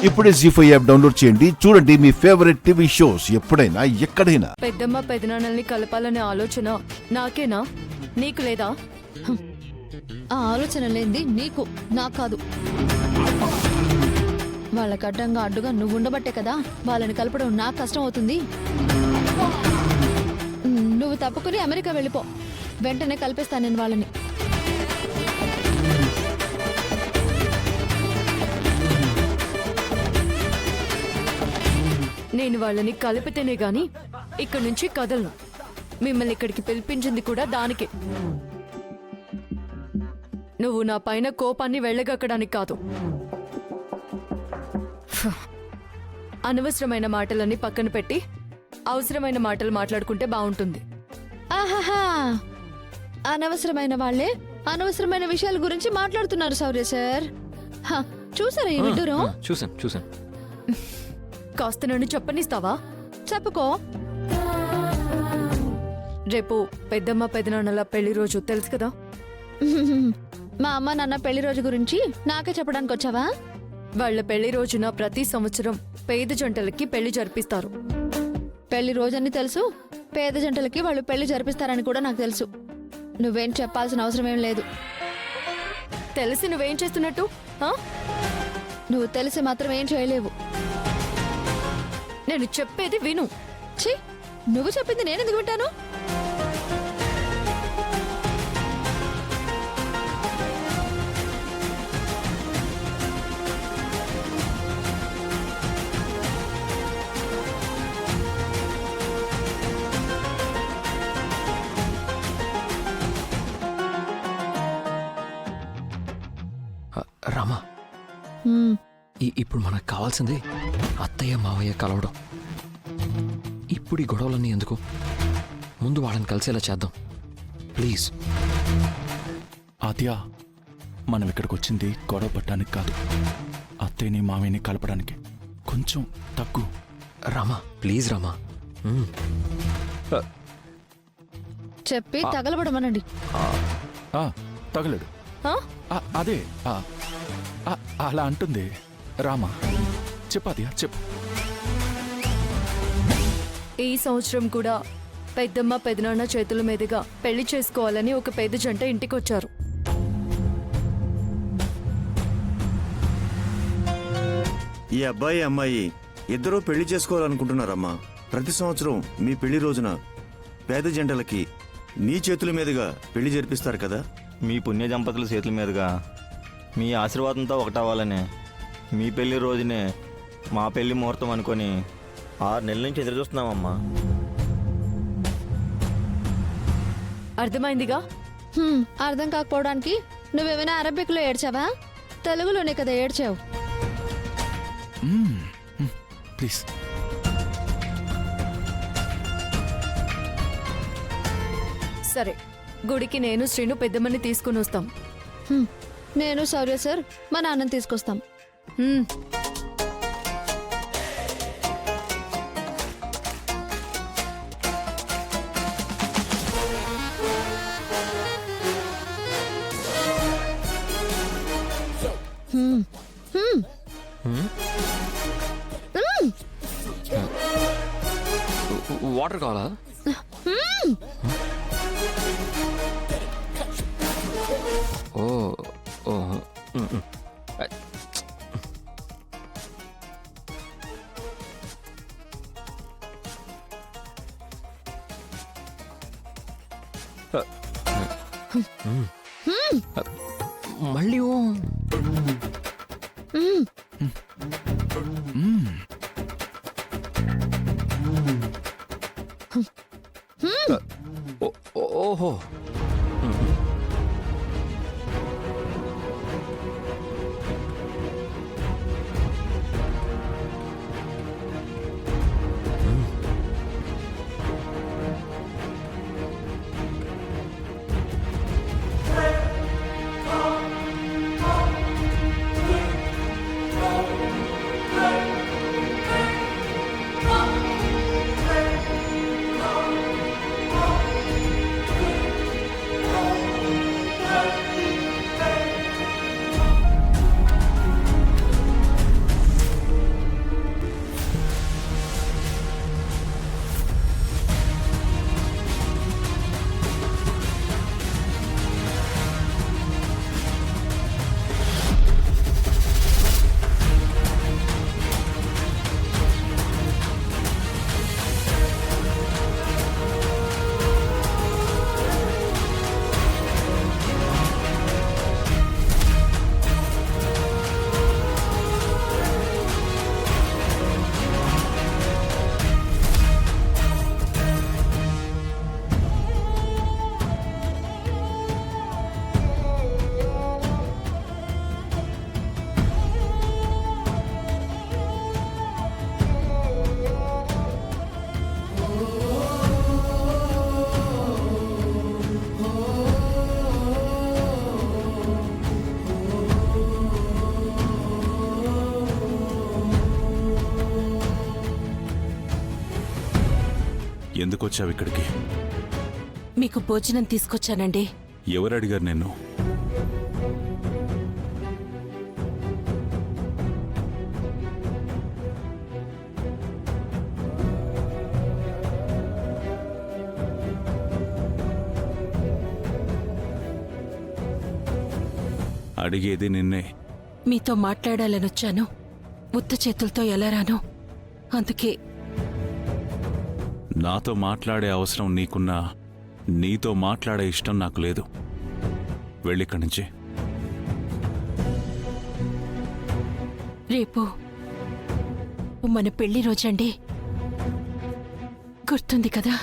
ఇప్పుడే జీ5 app download చేయండి. చూడండి మీ ఫేవరెట్ టీవీ షోస్ ఎప్పుడైనా ఎక్కడైనా. పెద్దమ్మ పెదనాన్నల్ని కలపాలనే ఆలోచన నాకేనా, నీకు లేదా? ఆ ఆలోచన లేనిది నీకు, నాకు కాదు. వాళ్ళకి అడ్డుగా నువ్వు ఉండబట్టే కదా వాళ్ళని కలపడం నాకు కష్టం అవుతుంది. నువ్వు తప్పుకుని అమెరికా వెళ్ళిపో, వెంటనే కలిపేస్తాను నేను వాళ్ళని. నేను వాళ్ళని కలిపితేనే గాని ఇక్కడి నుంచి కదలను. మిమ్మల్ని ఇక్కడికి పిలిపించింది కూడా దానికే. నువ్వు నా పైన కోపాన్ని వెళ్ళగక్కడానికి కాదు. అనవసరమైన మాటలన్నీ పక్కన పెట్టి అవసరమైన మాటలు మాట్లాడుకుంటే బాగుంటుంది. ఆహాహా, అనవసరమైన వాళ్ళే అనవసరమైన విషయాల గురించి మాట్లాడుతున్నారు శౌర్య సార్. చూసారా ఈ విడ్డూరం? చూసాను. కాస్త నన్ను చెప్పనిస్తావా? చెప్పుకో. రేపు పెద్దమ్మ పెదనాన్నల పెళ్లి రోజు తెలుసు కదా. మా అమ్మ నాన్న పెళ్లి రోజు గురించి నాకే చెప్పడానికి వచ్చావా? వాళ్ళ పెళ్లి రోజున ప్రతి సంవత్సరం పేద జంటలకి పెళ్లి జరిపిస్తారు. పెళ్లి రోజని తెలుసు, పేద జంటలకి వాళ్ళు పెళ్లి జరిపిస్తారని కూడా నాకు తెలుసు. నువ్వేం చెప్పాల్సిన అవసరం ఏం లేదు. తెలిసి నువ్వేం చేస్తున్నట్టు? నువ్వు తెలిసి మాత్రం ఏం చేయలేవు. నేను చెప్పేది విను. ఛీ, నువ్వు చెప్పింది నేను ఎందుకు వింటాను? రామా, ఇప్పుడు మనకు కావాల్సింది అత్తయ్య మావయ్య కలవడం. ఇప్పుడు ఈ గొడవలన్నీ ఎందుకు? ముందు వాళ్ళని కలిసేలా చేద్దాం ప్లీజ్. ఆద్య, మనం ఇక్కడికి వచ్చింది గొడవ పట్టడానికి కాదు, అత్తయ్యని మావయ్యని కలపడానికి. కొంచెం తగ్గు. రామా ప్లీజ్ రామా. చెప్పి తగలబడమనండి. తగలడు. అదే అలా అంటుంది. రామా చెప్పు ఆద్య, చెప్పు. ఈ సంవత్సరం కూడా పెద్దమ్మ పెదనాన్న చేతుల మీదుగా పెళ్లి చేసుకోవాలని ఒక పేద జంట ఇంటికొచ్చారు. ఈ అబ్బాయి అమ్మాయి ఇద్దరూ పెళ్లి చేసుకోవాలనుకుంటున్నారమ్మా. ప్రతి సంవత్సరం మీ పెళ్లి రోజున పేద జంటలకి నీ చేతుల మీదుగా పెళ్లి జరిపిస్తారు కదా. మీ పుణ్య దంపతుల చేతుల మీదుగా మీ ఆశీర్వాదంతో ఒకటవ్వాలనే మీ పెళ్లి రోజునే మా పెళ్లి ముహూర్తం అనుకొని 6 నెలల నుంచి ఎదురు చూస్తున్నామమ్మా. అర్థమైందిగా? అర్థం కాకపోవడానికి నువ్వేమైనా అరబిక్లో ఏడ్చావా? తెలుగులోనే కదా ఏడ్చావు. ప్లీజ్. సరే, గుడికి నేను శ్రీను పెద్దమ్మని తీసుకుని వస్తాం. నేను శౌర్య సార్ మా నాన్నని తీసుకొస్తాం. వాటర్ కావాలా? మళ్ళీ ఓహో. ఎందుకు వచ్చావు ఇక్కడికి? మీకు భోజనం తీసుకొచ్చానండి. ఎవరు అడిగారు నిన్ను? అడిగేది నిన్నే. మీతో మాట్లాడాలనొచ్చాను. ఉత్త చేతులతో ఎలా రాను? అందుకే. నాతో మాట్లాడే అవసరం నీకున్నా నీతో మాట్లాడే ఇష్టం నాకు లేదు. వెళ్ళిక్కడి నుంచి. రేపు మన పెళ్లి రోజండి, గుర్తుంది కదా?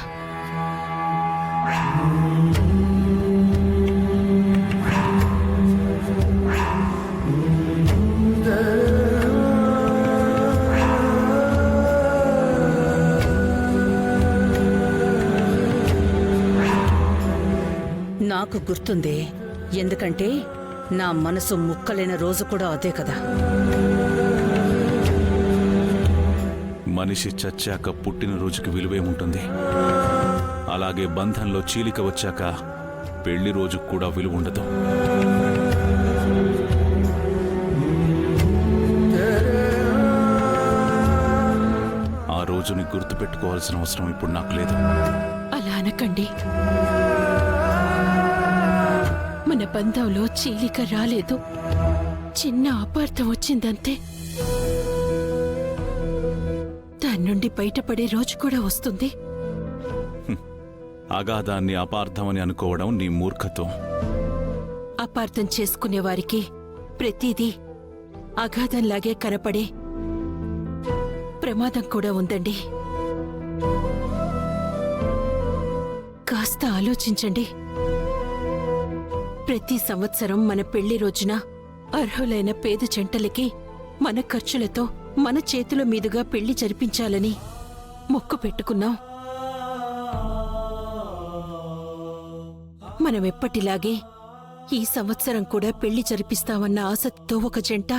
నాకు గుర్తుంది, ఎందుకంటే నా మనసు ముక్కలైన రోజు కూడా అదే కదా. మనిషి చచ్చాక పుట్టినరోజుకి విలువేముంటుంది? అలాగే బంధంలో చీలిక వచ్చాక పెళ్లి రోజుకు కూడా విలువ ఉండదు. ఆ రోజుని గుర్తుపెట్టుకోవాల్సిన అవసరం ఇప్పుడు నాకు లేదు. అలా అనకండి. మన బంధంలో చీలిక రాలేదు, చిన్న అపార్థం వచ్చిందంతే. దాని నుండి బయటపడే రోజు కూడా వస్తుంది. అగాధాన్ని అపార్థమని అనుకోవడం నీ మూర్ఖత్వం. అపార్థం చేసుకునే వారికి ప్రతిదీ అగాధంలాగే కనపడే ప్రమాదం కూడా ఉందండి. కాస్త ఆలోచించండి. ప్రతి సంవత్సరం మన పెళ్లి రోజున అర్హులైన పేద జంటలకి మన ఖర్చులతో మన చేతుల మీదుగా పెళ్లి జరిపించాలని మొక్కు పెట్టుకున్నాం. మనమెప్పటిలాగే ఈ సంవత్సరం కూడా పెళ్లి జరిపిస్తామన్న ఆసక్తితో ఒక జంట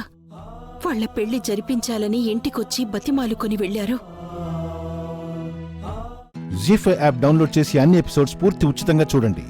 వాళ్ల పెళ్లి జరిపించాలని ఇంటికొచ్చి బతిమాలుకొని వెళ్లారు. జీ5 యాప్ డౌన్లోడ్ చేసి అన్ని ఎపిసోడ్స్ పూర్తి ఉచితంగా చూడండి.